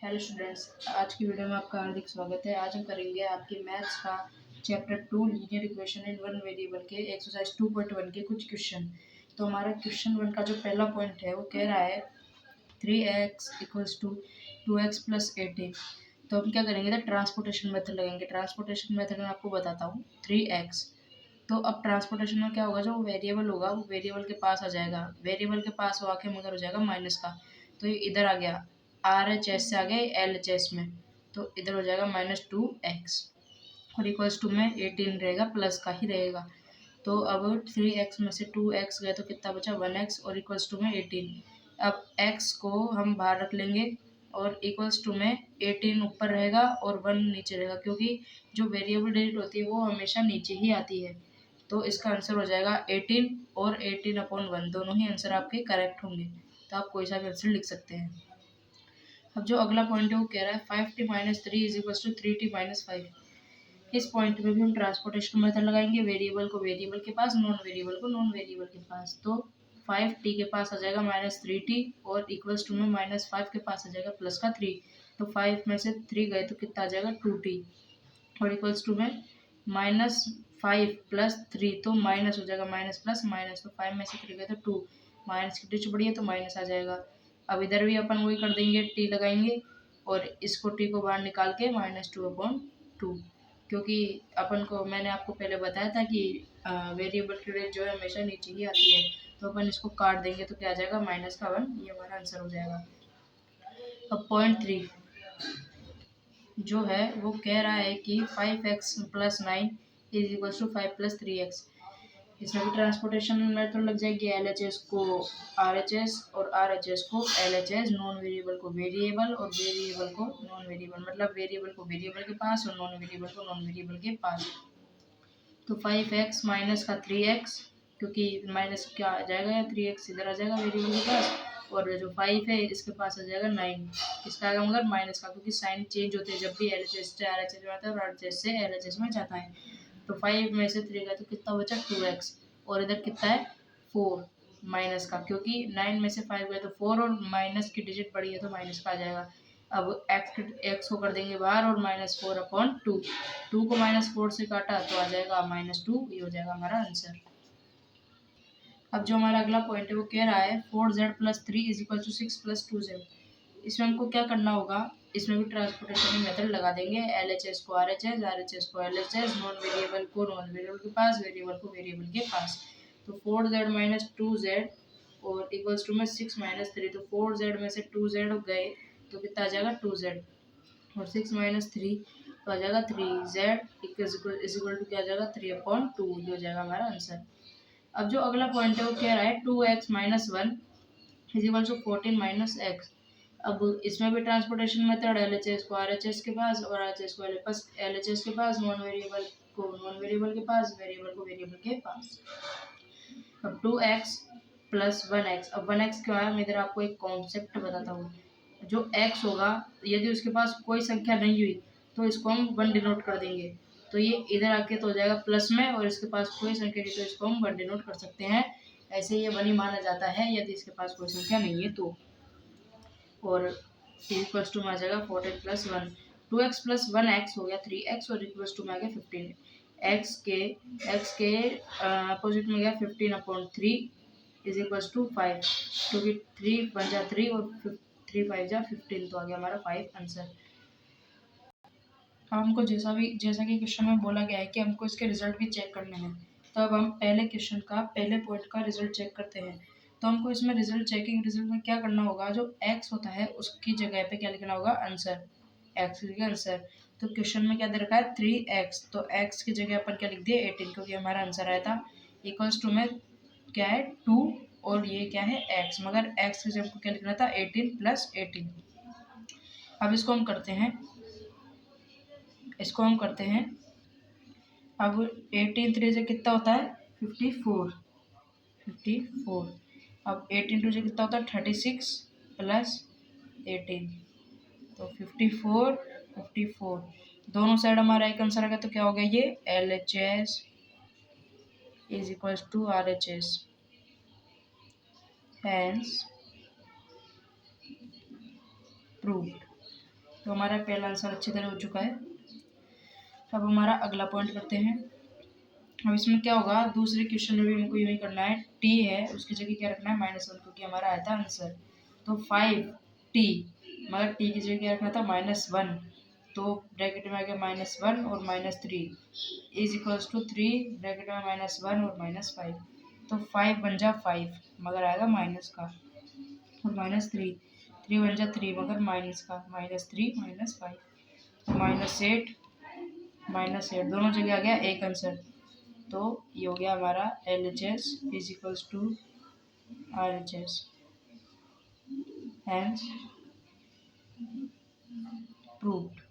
Hello students, आज की video में आपका हार्दिक स्वागत है। आज हम करेंगे आपके मैथ्स का chapter 2 linear equation in one variable के एक्सरसाइज 2.1 के कुछ क्वेश्चन। तो हमारा क्वेश्चन 1 का जो पहला पॉइंट है वो कह रहा है 3x equals to 2x plus 18। तो हम क्या करेंगे, तो ट्रांसपोर्टेशन मेथड लगाएंगे। ट्रांसपोर्टेशन मेथड में आपको बताता हूँ 3x। तो अब ट्रांसपोर्टेशन में क्या होगा, जो वेरिएबल होगा वो वेरिएबल के पास आ जाएगा, वेरिएबल के पास हो आके मगर हो जाएगा माइनस का, तो ये इधर आ गया, आर एच एस से आ गए एल एच एस में, तो इधर हो जाएगा -2x और इक्वल्स टू में 18 रहेगा, प्लस का ही रहेगा। तो अब 3x में से 2x गए तो कितना बचा 1x और इक्वल्स टू में 18। अब x को हम बाहर रख लेंगे और इक्वल्स टू में 18 ऊपर रहेगा और 1 नीचे रहेगा, क्योंकि जो वेरिएबल डिजिट होती है वो हमेशा नीचे ही आती है। तो इसका आंसर हो जाएगा 18 और 18/1, दोनों ही आंसर आपके करेक्ट होंगे। तो आप कोई सा भी आंसर लिख सकते हैं। अब जो अगला पॉइंट है वो कह रहा है 5t minus 3 is equal to 3t minus 5। इस पॉइंट में भी हम ट्रांसपोर्टेशन मेथड लगाएंगे, वेरिएबल को वेरिएबल के पास, नॉन वेरिएबल को नॉन वेरिएबल के पास। तो 5t के पास आ जाएगा -3t और इक्वल्स टू में -5 के पास आ जाएगा प्लस का 3। तो 5 में से 3 गए तो कितना आ जाएगा 2t और इक्वल्स टू में -5 प्लस 3, तो माइनस हो जाएगा, माइनस प्लस माइनस, तो 5 में से 3 गए तो 2, माइनस की डिच बढ़ी है तो माइनस आ जाएगा। अब इधर भी अपन वही कर देंगे, टी लगाएंगे और इसको टी को बाहर निकाल के -2/2, क्योंकि अपन को मैंने आपको पहले बताया था कि वेरिएबल की रेंज जो है हमेशा नीचे ही आती है। तो अपन इसको काट देंगे तो क्या आ जाएगा -1, ये हमारा आंसर हो जाएगा। अब पॉइंट 3 जो है वो कह रहा है कि 5x plus 9 is equal to 5 plus 3x। इसमें भी ट्रांसपोर्टेशन मेथड लग जाएगी, एल एच एस को आर एच एस और आर एच एस को L H S, non variable को वेरिएबल और वेरिएबल को नॉन वेरिएबल, मतलब वेरिएबल को वेरिएबल के पास और नॉन वेरिएबल को नॉन वेरिएबल के पास। तो 5x माइनस का 3x, क्योंकि माइनस क्या आ जाएगा या 3x इधर आ जाएगा वेरिएबल के पास, और जो 5 है इसके पास आ जाएगा 9, इसका आएगा मगर माइनस का, क्योंकि साइन चेंज होते हैं जब भी एल एच एस से आर एच एस में आता है और आर एच एस से एल एच एस में जाता है। तो 5 में से 3 गया तो कितना बचा 2x और इधर कितना है 4 माइनस का, क्योंकि 9 में से 5 गया तो 4 और माइनस की डिजिट पड़ी है तो माइनस का आ जाएगा। अब x को कर देंगे बाहर और -4/2, 2 को -4 से काटा तो आ जाएगा -2, ये हो जाएगा हमारा आंसर। अब जो हमारा अगला पॉइंट है वो कह रहा है 4z plus 3 is equal to 6 plus 2z। इसमें हमको क्या करना होगा, इसमें भी ट्रांसपोर्टेशन मेथड लगा देंगे, एल एच एस को R H S, R H S को L H S, non variable को नॉन वेरिएबल के पास, वेरिएबल को वेरिएबल के पास। तो 4z माइनस 2z और इक्वल्स टू में 6 माइनस 3, तो 4z में से 2z गए तो कितना आ जाएगा 2z और 6 माइनस 3 तो आ जाएगा 3z इक्वल टू क्या आ जाएगा 3/2, ये हो जाएगा हमारा आंसर। अब जो अगला पॉइंट है वो कह रहा है 2x minus 1 is equal to 14 minus x। अब इसमें भी transportation method, L H S को आर एच एस के पास और आर एच एस को एल एच एस के पास, नॉन वेरिएबल को नॉन वेरिएबल के पास, वेरिएबल को वेरिएबल के पास। अब 2x प्लस 1x, अब 1x क्या है, मैं इधर आपको एक कॉन्सेप्ट बताता हूँ। जो x होगा यदि उसके पास कोई संख्या नहीं हुई तो इसको हम 1 डिनोट कर देंगे, तो ये इधर आके तो हो जाएगा प्लस में, और इसके पास कोई संख्या नहीं तो इसको हम 1 डिनोट कर सकते हैं। ऐसे ये 1 ही माना जाता है यदि इसके पास कोई संख्या नहीं है तो। और इक्वल्स टू में आ जाएगा 14 प्लस 1, 2x प्लस 1x हो गया 3x और इक्वल्स टू में आ गया 15। x के अपोजिट में गया 15/3 इज इक्वल्स टू 5, क्योंकि 3 बन जा 3 और 3 5 जा 15, तो आ गया हमारा 5 आंसर। अब हमको जैसा कि क्वेश्चन में बोला गया है कि हमको इसके रिजल्ट भी चेक करने हैं, तो अब हम पहले क्वेश्चन का पहले पॉइंट का रिजल्ट चेक करते हैं। तो हमको इसमें रिजल्ट में क्या करना होगा, जो x होता है उसकी जगह पे क्या लिखना होगा आंसर, x लिखा आंसर। तो क्वेश्चन में क्या दे रखा है 3x, तो x की जगह अपन क्या लिख दिए 18, क्योंकि हमारा आंसर आया था। इक्वल्स टू में क्या है 2 और ये क्या है x, मगर x की जगह क्या लिखना था 18 प्लस 18। अब इसको हम करते हैं, अब 18 3 से कितना होता है 54। अब 18 2 से कितना होता है 36 प्लस 18, तो 54 दोनों साइड हमारा एक आंसर आ गया, तो क्या हो गया ये L H S is equal to R H S, hence proved. तो हमारा पहला आंसर अच्छी तरह हो चुका है। अब हमारा अगला पॉइंट करते हैं। अब इसमें क्या होगा, दूसरे क्वेश्चन में भी हमको यूँ ही करना है, टी है उसकी जगह क्या रखना है -1, क्योंकि हमारा आया था आंसर। तो 5t, मगर टी की जगह क्या रखना था -1, तो ब्रैकेट में आ गया -1 और -3 इज इक्वल्स टू 3, ब्रैकेट में -1 और -5, तो 5 बन जा 5 मगर आएगा माइनस का, और -3, 3 बन जा 3 मगर माइनस का, -3 -5, -8 दोनों जगह आ गया एक आंसर। तो ये हो गया हमारा LHS is equals to RHS, hence proved.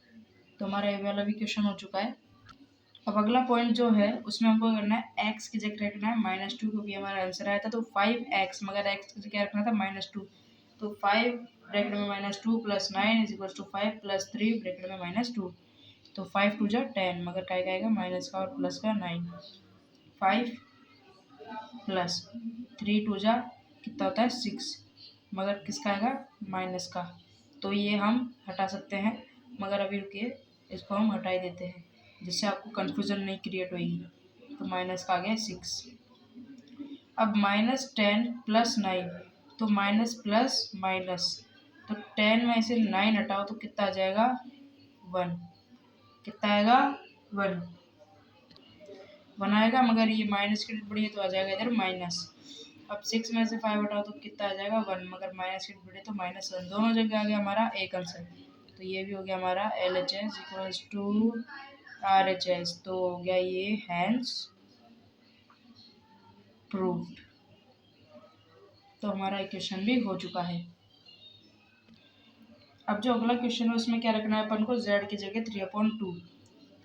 तो हमारा ये वाला भी क्वेश्चन हो चुका है। अब अगला पॉइंट जो है उसमें हमको करना है x की जगह रखना है -2, क्योंकि हमारा आंसर आया था तो 5x, मगर x की जगह रखना था -2, तो 5 ब्रैकेट में -2 plus 9 is equals to 5 plus 3 bracket में -2, तो 5 2 जा 10, मगर क्या आएगा माइनस का और प्लस का 9, 5 प्लस 3 2 जा कितना होता है 6, मगर किसका आएगा माइनस का, तो ये हम हटा सकते हैं, मगर अभी रुकिए इसको हम हटा ही देते हैं जिससे आपको कन्फ्यूज़न नहीं क्रिएट होगी। तो माइनस का आ गया 6। अब -10 प्लस 9, तो माइनस प्लस माइनस, तो 10 में से 9 हटाओ तो कितना आ जाएगा 1, कितना आएगा 1 आएगा, मगर ये माइनस की बड़ी है तो आ जाएगा इधर माइनस। अब 6 में से 5 हटाओ तो कितना आ जाएगा 1, मगर माइनस की बड़ी तो -1, दोनों जगह आ गया हमारा एक आंसर। तो ये भी हो गया हमारा LHS इक्वल्स टू RHS, तो हो गया ये हैंस प्रूव्ड। तो हमारा क्वेश्चन भी हो चुका है। अब जो अगला क्वेश्चन है उसमें क्या रखना है अपन को, z की जगह 3/2,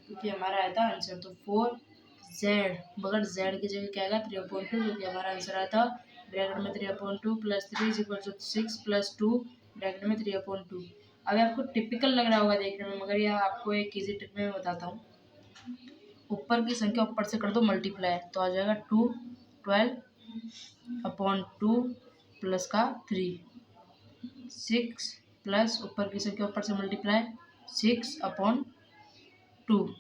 क्योंकि हमारा आया था आंसर तो 4z, मगर z की जगह क्या आएगा 3/2, क्योंकि हमारा आंसर आया था ब्रैकेट में 3/2 plus 3 is equal to 6 plus 2 bracket में 3/2। अब आपको टिपिकल लग रहा होगा देखने में, मगर यह आपको एक इजी ट्रिक में बताता हूँ। ऊपर की संख्या ऊपर से कर दो मल्टीप्लाई, तो आ जाएगा 12/2 प्लस का 3, 6 प्लस ऊपर की संख्या ऊपर से मल्टीप्लाई 6/2।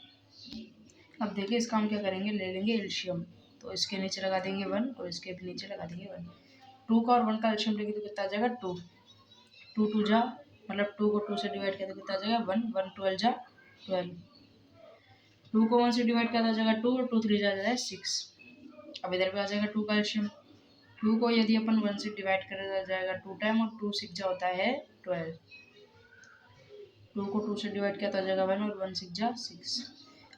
अब देखिए इसका हम क्या करेंगे, ले लेंगे एल्शियम, तो इसके नीचे लगा देंगे 1 और इसके भी नीचे लगा देंगे 1। 2 का और 1 का एल्शियम लेंगे तो कितना आ जाएगा 2, 2 2 जा, मतलब 2 को 2 से डिवाइड किया तो कितना आ जाएगा 1, 1 12 जा 12, 2 को 1 से डिवाइड किया तो आ जाएगा 2 और 2 3 जा जाएगा 6। अब इधर भी आ जाएगा 2 का एल्शियम, 2 को यदि अपन 1 से डिवाइड करें तो आ जाएगा 2 टाइम, और 2 6 जा होता है 12, 2 को 2 से डिवाइड किया तो आ जाएगा 1 और 1 6 जा 6।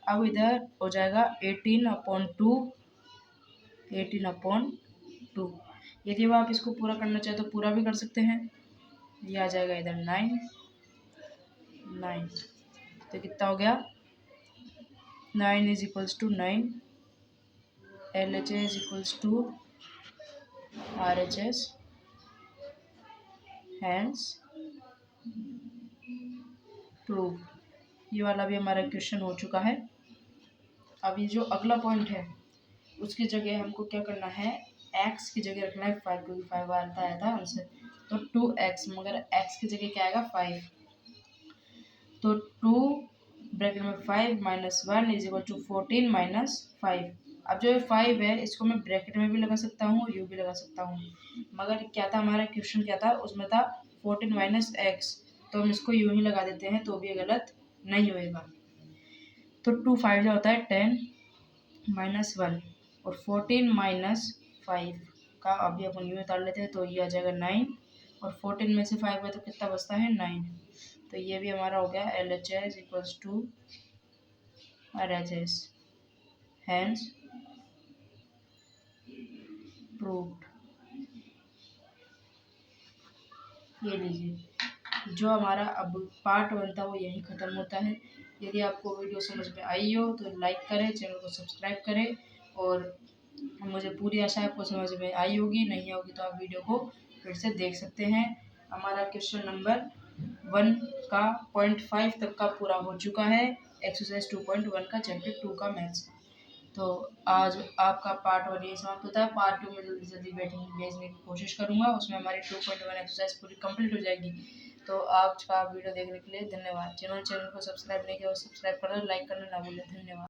अब इधर हो जाएगा 18/2, 18/2। यदि आप इसको पूरा करना चाहे तो पूरा भी कर सकते हैं, ये आ जाएगा इधर 9, तो कितना हो गया 9 is equals to 9, LHS is equals to RHS, hence prove. ये वाला भी हमारा क्वेश्चन हो चुका है। अभी जो अगला पॉइंट है उसकी जगह हमको क्या करना है, x की जगह रखना है 5, क्योंकि 5 आया था आंसर, तो 2x, मगर x की जगह क्या आएगा 5, तो 2 ब्रैकेट में 5 -1 इज इक्वल टू 14 -5। अब जो 5 है इसको मैं ब्रैकेट में भी लगा सकता हूँ, यू भी लगा सकता हूँ, मगर क्या था हमारा क्वेश्चन क्या था, उसमें था 14 - x, तो हम इसको यूँ ही लगा देते हैं तो भी गलत नहीं होएगा। तो 2 5 जो होता है 10 -1 और 14 -5 का अभी अपन यूँ उतार लेते हैं तो ये आ जाएगा 9, और 14 में से 5 है तो कितना बचता है 9, तो ये भी हमारा हो गया LHS equals to RHS, hence proved. ये लीजिए, जो हमारा अब पार्ट 1 था वो यहीं ख़त्म होता है। यदि आपको वीडियो समझ में आई हो तो लाइक करें, चैनल को सब्सक्राइब करें, और मुझे पूरी आशा है आपको समझ में आई होगी, नहीं होगी तो आप वीडियो को फिर से देख सकते हैं। हमारा क्वेश्चन नंबर 1 का 0.5 तक का पूरा हो चुका है, एक्सरसाइज 2.1 का चैप्टर 2 का मैथ्स। तो आज आपका पार्ट 1 ये समाप्त होता है। पार्ट 2 में जल्दी जल्दी भेजने की कोशिश करूँगा, उसमें हमारी 2.1 एक्सरसाइज पूरी कंप्लीट हो जाएगी। तो आज का वीडियो देखने के लिए धन्यवाद। जिन्होंने चैनल को सब्सक्राइब नहीं किया वो सब्सक्राइब कर दो, लाइक करना ना भूलें। धन्यवाद।